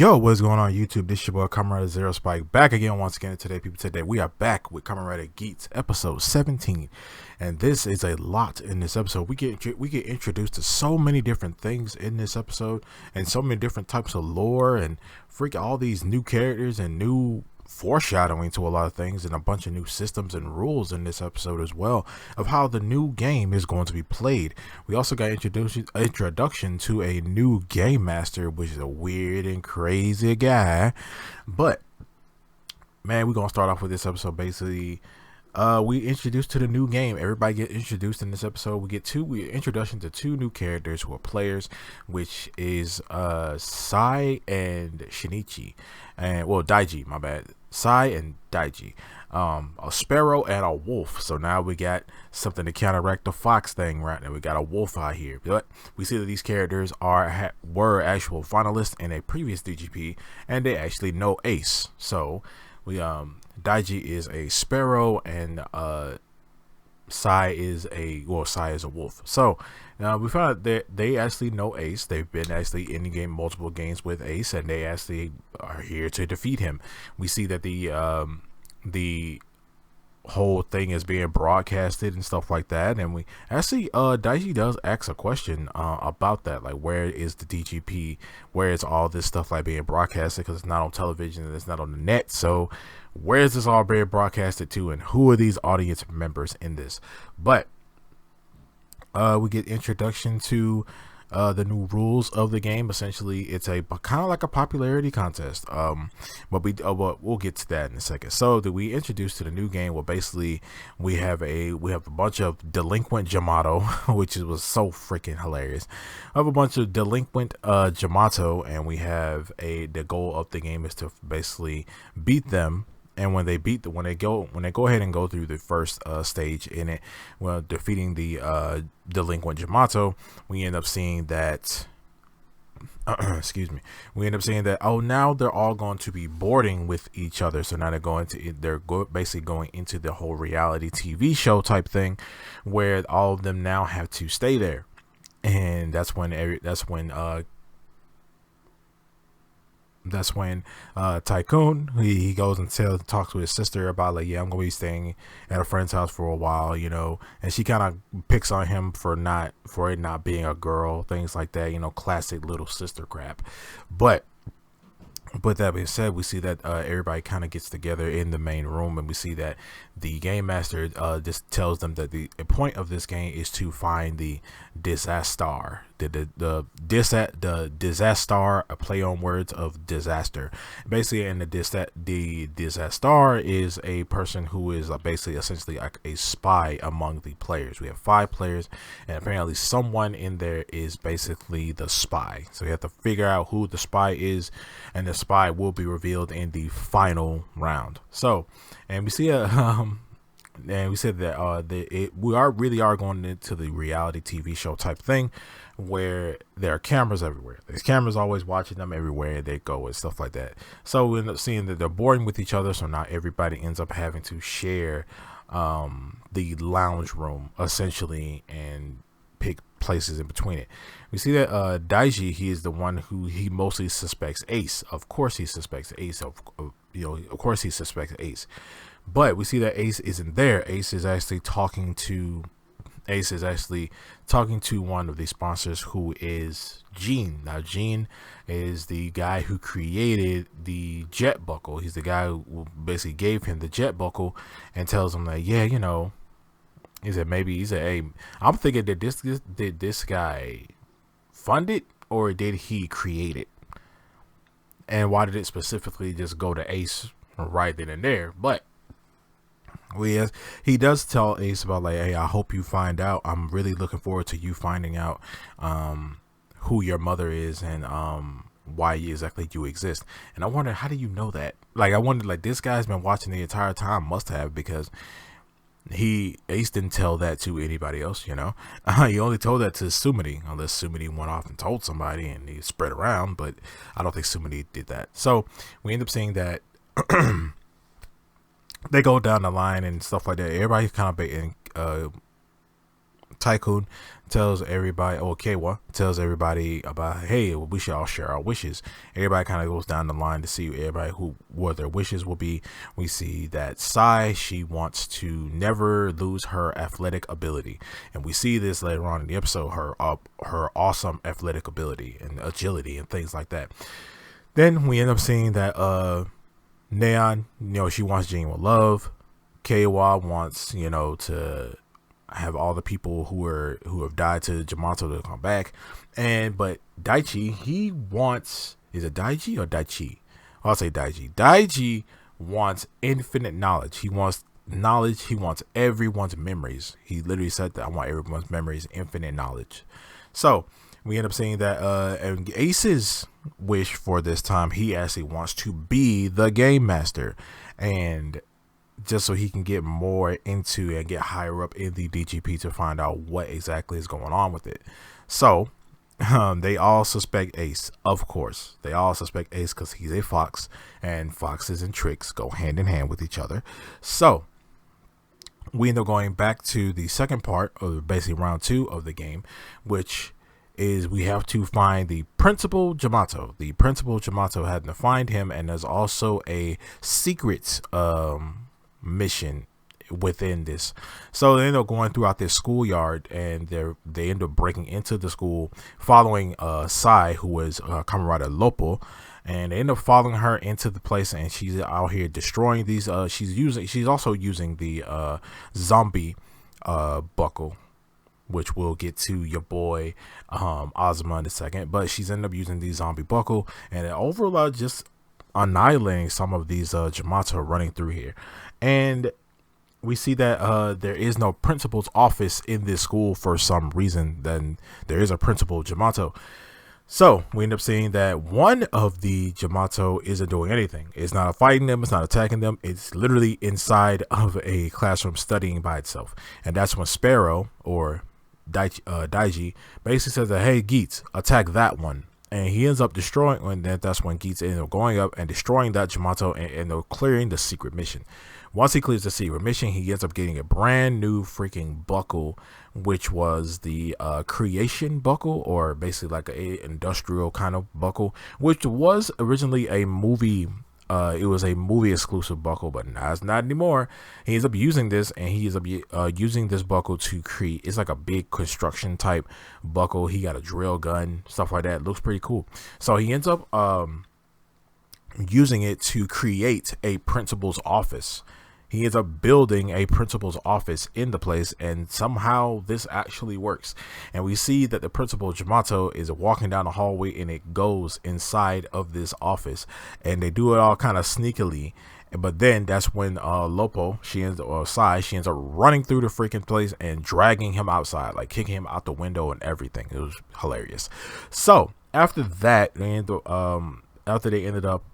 Yo, what's going on YouTube? This your boy Kamen Zero Spike back again once again today, people. Today we are back with Kamen Geats episode 17, and this is a lot in this episode. We get introduced to so many different things in this episode, and so many different types of lore, and all these new characters and new foreshadowing to a lot of things, and a bunch of new systems and rules in this episode as well of how the new game is going to be played. We also got introduction to a new game master, which is a weird and crazy guy. But man, we're gonna start off with this episode basically. We introduced to the new game. Everybody get introduced in this episode. We introduction to two new characters who are players, which is Sai and Shinichi, and well, Daiji, my bad. Sai and Daiji, a sparrow and a wolf. So now we got something to counteract the fox thing, right? Now we got a wolf out here. But we see that these characters were actual finalists in a previous DGP, and they actually know Ace. So we Daiji is a sparrow, and Sai is a wolf. So now we found out that they actually know Ace. They've been actually in the game multiple games with Ace, and they actually are here to defeat him. We see that the whole thing is being broadcasted and stuff like that, and we actually Daiji does ask a question about that, like, where is the DGP, where is all this stuff like being broadcasted, because it's not on television and it's not on the net. So where is this all being broadcasted to, and who are these audience members in this? But we get introduction to the new rules of the game. Essentially, it's a kind of like a popularity contest. But we'll get to that in a second. So that we introduced to the new game, well, basically we have a bunch of delinquent Jamato, which was so freaking hilarious. We have a bunch of delinquent Jamato, and we have the goal of the game is to basically beat them. And when they go ahead and go through the first stage in it, well, defeating the delinquent Jamato, we end up seeing that now they're all going to be boarding with each other. So now they're basically going into the whole reality TV show type thing, where all of them now have to stay there. And that's when Tycoon, he goes and talks to his sister about, like, yeah, I'm gonna be staying at a friend's house for a while, and she kind of picks on him for it not being a girl, things like that, classic little sister crap. But that being said, we see that everybody kind of gets together in the main room, and we see that the game master just tells them that the point of this game is to find the disaster. The disaster, a play on words of disaster. Basically, and the disaster is a person who is basically essentially like a spy among the players. We have 5 players, and apparently someone in there is basically the spy. So you have to figure out who the spy is, and the spy will be revealed in the final round. So, and we see and we said that we are going into the reality TV show type thing, where there are cameras everywhere. There's cameras always watching them everywhere they go and stuff like that. So we end up seeing that they're boarding with each other. So now everybody ends up having to share the lounge room essentially, and pick places in between it. We see that Daiji, he is the one who he mostly suspects Ace. Of course he suspects Ace. Of course he suspects Ace. But we see that Ace isn't there. Ace is actually talking to one of the sponsors, who is Gene. Now Gene is the guy who created the jet buckle. He's the guy who basically gave him the jet buckle and tells him that, yeah, he said, hey, I'm thinking that did this guy fund it, or did he create it? And why did it specifically just go to Ace right then and there? But he does tell Ace about, like, hey, I hope you find out. I'm really looking forward to you finding out who your mother is, and why exactly you exist. And I wonder, how do you know that? Like, I wonder, like, this guy's been watching the entire time. Must have, because Ace didn't tell that to anybody else, he only told that to Sumini, unless Sumini went off and told somebody and he spread around. But I don't think Sumini did that. So we end up seeing that they go down the line and stuff like that. Everybody kind of Tycoon tells everybody, Keiwa tells everybody about, hey, we should all share our wishes. Everybody kind of goes down the line to see everybody what their wishes will be. We see that Sai, she wants to never lose her athletic ability, and we see this later on in the episode, her awesome athletic ability and agility and things like that. Then we end up seeing that Neon, she wants genuine love. Keiwa wants, to have all the people who have died to Jamato to come back. But Daichi, he wants, is it Daiji or Daichi? I'll say Daiji. Daiji wants infinite knowledge. He wants knowledge. He wants everyone's memories. He literally said that I want everyone's memories, infinite knowledge. So we end up seeing that and Ace's wish for this time, he actually wants to be the game master, and just so he can get more into and get higher up in the DGP to find out what exactly is going on with it. So they all suspect Ace, of course. They all suspect Ace because he's a fox, and foxes and tricks go hand in hand with each other. So we end up going back to the second part of basically round 2 of the game, which is we have to find the principal Jamato. The principal Jamato had to find him, and there's also a secret mission within this. So they end up going throughout this schoolyard, and they end up breaking into the school, following Sai, who is Kamen Lopo, and they end up following her into the place, and she's out here destroying these. She's also using the zombie buckle, which we'll get to your boy Ozma in a second. But she's ended up using the zombie buckle, and overall just annihilating some of these Jamato running through here. And we see that there is no principal's office in this school for some reason. Then there is a principal Jamato. So we end up seeing that one of the Jamato isn't doing anything. It's not fighting them. It's not attacking them. It's literally inside of a classroom studying by itself. And that's when Sparrow, or Daiji, basically says that, hey, Geats, attack that one. And he ends up destroying, and that's when Geats ends up going up and destroying that Jamato and clearing the secret mission. Once he clears the secret mission, he ends up getting a brand new freaking buckle, which was the creation buckle, or basically like a industrial kind of buckle, which was originally a movie. It was a movie exclusive buckle, but now it's not anymore. He ends up using this, and he ends up using this buckle to create. It's like a big construction type buckle. He got a drill gun, stuff like that. Looks pretty cool. So he ends up using it to create a principal's office. He ends up building a principal's office in the place, and somehow this actually works. And we see that the principal Jamato is walking down the hallway, and it goes inside of this office, and they do it all kind of sneakily. But then that's when Lopo, she ends up running through the freaking place and dragging him outside, like kicking him out the window and everything. It was hilarious. So after that, after they ended up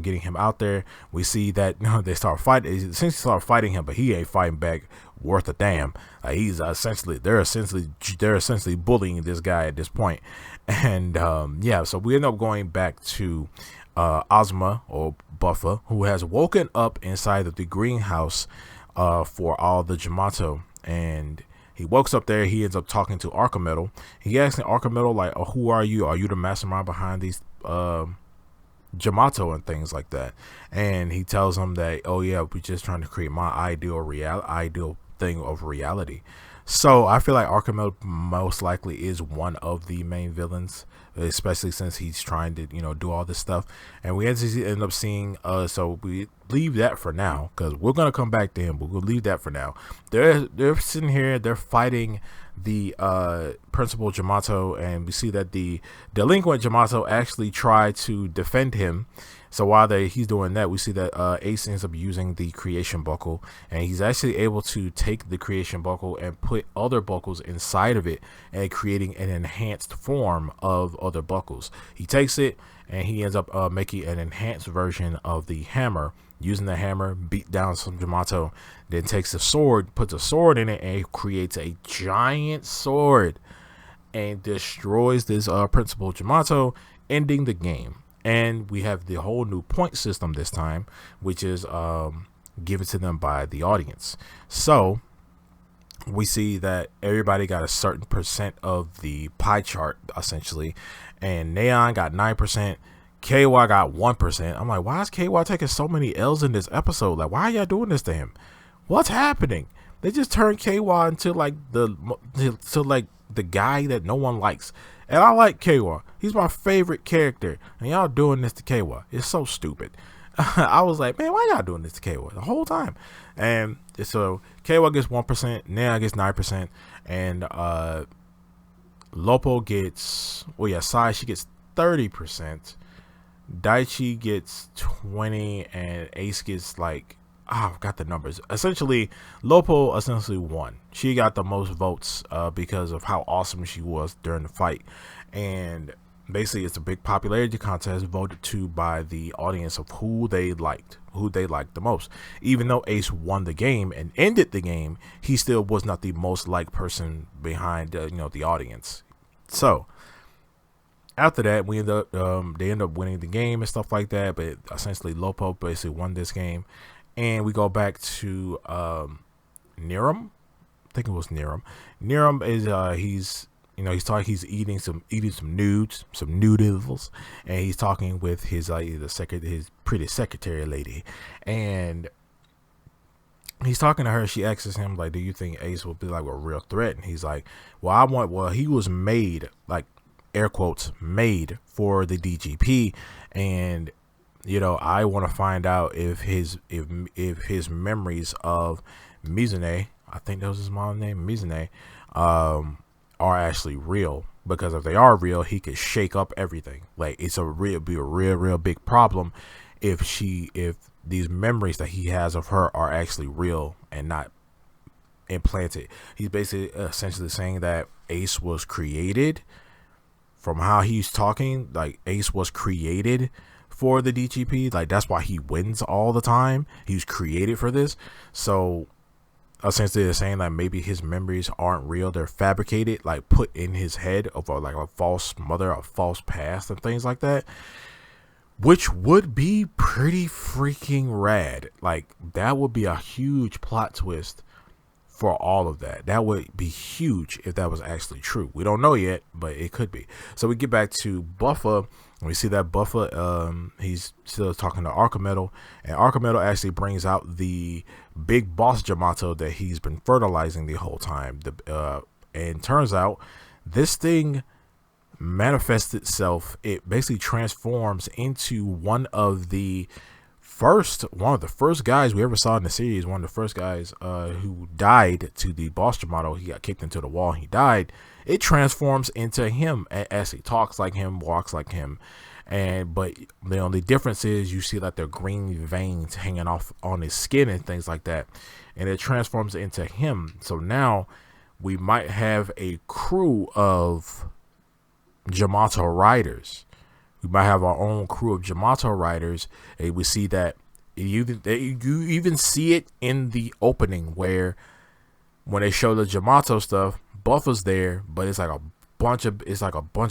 getting him out there, we see that they start fighting. They essentially start fighting him, but he ain't fighting back worth a damn. They're essentially bullying this guy at this point. And yeah, so we end up going back to Ozma, or Buffer, who has woken up inside of the greenhouse for all the Jamato, and he wakes up there. He ends up talking to Archimedo. He asks Archimedo, like, oh, who are you? Are you the mastermind behind these Jamato and things like that? And he tells him that, oh yeah, we're just trying to create my ideal thing of reality. So I feel like Archimedo most likely is one of the main villains, especially since he's trying to do all this stuff. And we end up seeing so we leave that for now, because we're gonna come back to him, but we'll leave that for now. They're sitting here, they're fighting the principal Jamato, and we see that the delinquent Jamato actually try to defend him. So while he's doing that, we see that Ace ends up using the creation buckle, and he's actually able to take the creation buckle and put other buckles inside of it, and creating an enhanced form of other buckles. He takes it, and he ends up making an enhanced version of the hammer. Using the hammer, beat down some Jamato, then takes a sword, puts a sword in it, and creates a giant sword and destroys this principal Jamato, ending the game. And we have the whole new point system this time, which is given to them by the audience. So we see that everybody got a certain percent of the pie chart essentially, and Neon got 9%. KY got 1%. I'm like, why is KY taking so many L's in this episode? Like, why are y'all doing this to him? What's happening? They just turned KY into like the guy that no one likes. And I like KY. He's my favorite character. And y'all doing this to KY. It's so stupid. I was like, man, why y'all doing this to KY the whole time? And so KY gets 1%, Nea gets 9%, and Lopo gets, well, yeah, Sai, she gets 30%. Daichi gets 20, and Ace gets like, I've got the numbers. Essentially, Lopo essentially won. She got the most votes because of how awesome she was during the fight. And basically, it's a big popularity contest voted to by the audience of who they liked the most. Even though Ace won the game and ended the game, he still was not the most liked person behind the audience. So after that, they end up winning the game and stuff like that. But essentially, Lopo basically won this game. And we go back to Niram. I think it was Niram. Niram is he's eating some noodles, and he's talking with his his pretty secretary lady, and he's talking to her. She asks him like, "Do you think Ace will be like a real threat?" And he's like, "Well, he was made, like air quotes, made for the DGP, and I want to find out if his memories of Mizune, I think that was his mom's name, Mizune, are actually real. Because if they are real, he could shake up everything. Like be a real big problem if these memories that he has of her are actually real and not implanted." He's basically essentially saying that Ace was created, from how he's talking, like Ace was created for the DGP. Like that's why he wins all the time. He's created for this. So essentially they're saying that maybe his memories aren't real, they're fabricated, like put in his head of a false mother, a false past, and things like that, which would be pretty freaking rad. Like that would be a huge plot twist for all of that. That would be huge if that was actually true. We don't know yet, but it could be. So we get back to Buffer, and we see that Buffer, he's still talking to Archimedo, and Archimedo actually brings out the big boss Jamato that he's been fertilizing the whole time. And turns out this thing manifests itself. It basically transforms into one of the first guys we ever saw in the series. One of the first guys who died to the boss Jamato. He got kicked into the wall and he died. It transforms into him as he talks like him, walks like him. But the only difference is you see like the green veins hanging off on his skin and things like that, and it transforms into him. So now we might have a crew of Jamato riders. We might have our own crew of Jamato riders, and we see that you even see it in the opening where when they show the Jamato stuff, Buffer's there, but it's like a bunch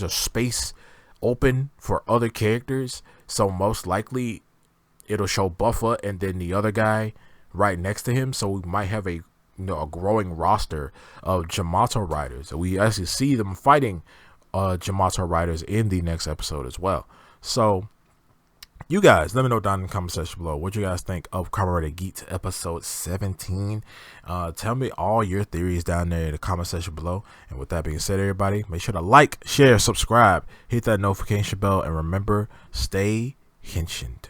of space open for other characters. So most likely it'll show Buffer and then the other guy right next to him. So we might have a growing roster of Jamato riders. So we actually see them fighting Jamato riders in the next episode as well. So you guys, let me know down in the comment section below what you guys think of Kamen Geats episode 17. Tell me all your theories down there in the comment section below. And with that being said, everybody, make sure to like, share, subscribe, hit that notification bell, and remember, stay henshined.